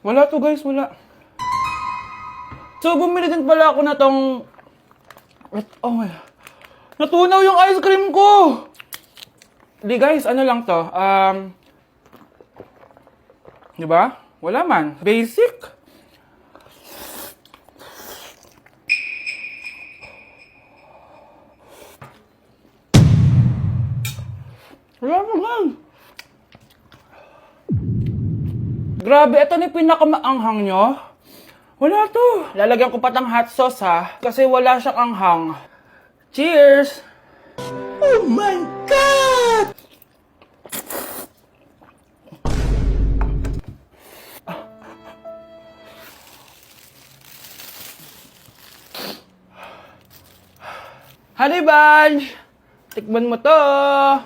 Wala to guys, wala. So, bumili din pala ako na tong... Oh my... Natunaw yung ice cream ko! Di guys, ano lang to? Di ba? Wala man. Basic. Wala naman. Grabe, ito na yung pinakamaanghang nyo. Wala to. Lalagyan ko pa ng hot sauce ha. Kasi wala siyang anghang. Cheers! Oh my God! Honey Bunch! Tikman mo to!